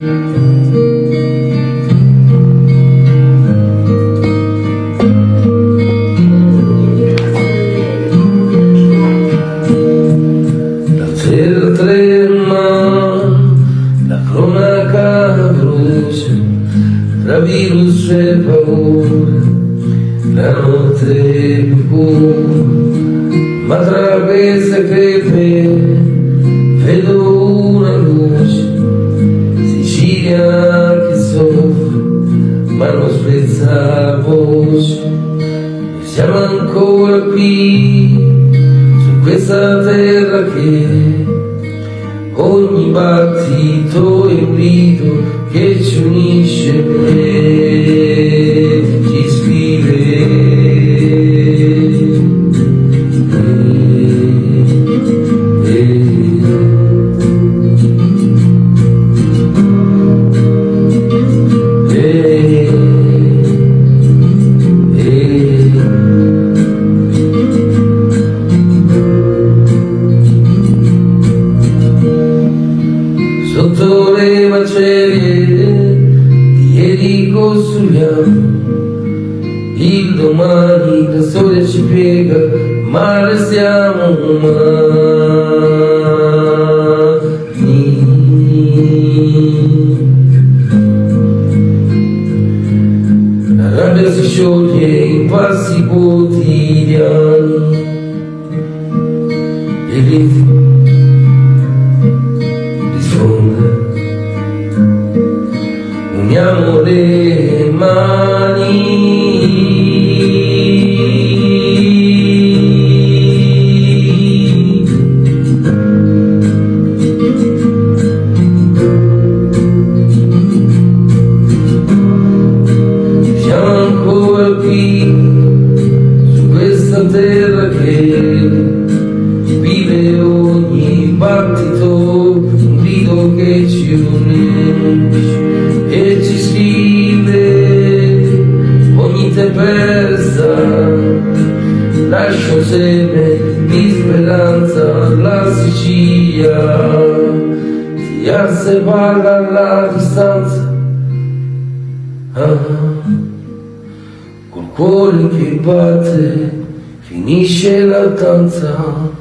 La terra trema, la cronaca brucia, tra virus e paura, la notte è più pura, ma tra queste crepe vedo una luce, Sicilia che soffre, ma non spezza la voce. E siamo ancora qui, su questa terra che ogni battito è un grido che ci unisce e ci scrive. Sotto le macerie di ieri costruiamo il domani, la storia ci piega, ma restiamo umani. La rabbia si scioglie in passi quotidiani e uniamo le mani. Siamo ancora qui, su questa terra che vive ogni battito, un grido che ci unisce e ci scrive ogni tempesta, lascia un seme di speranza. La Sicilia si alza e parla alla distanza, col cuore che batte finisce la danza.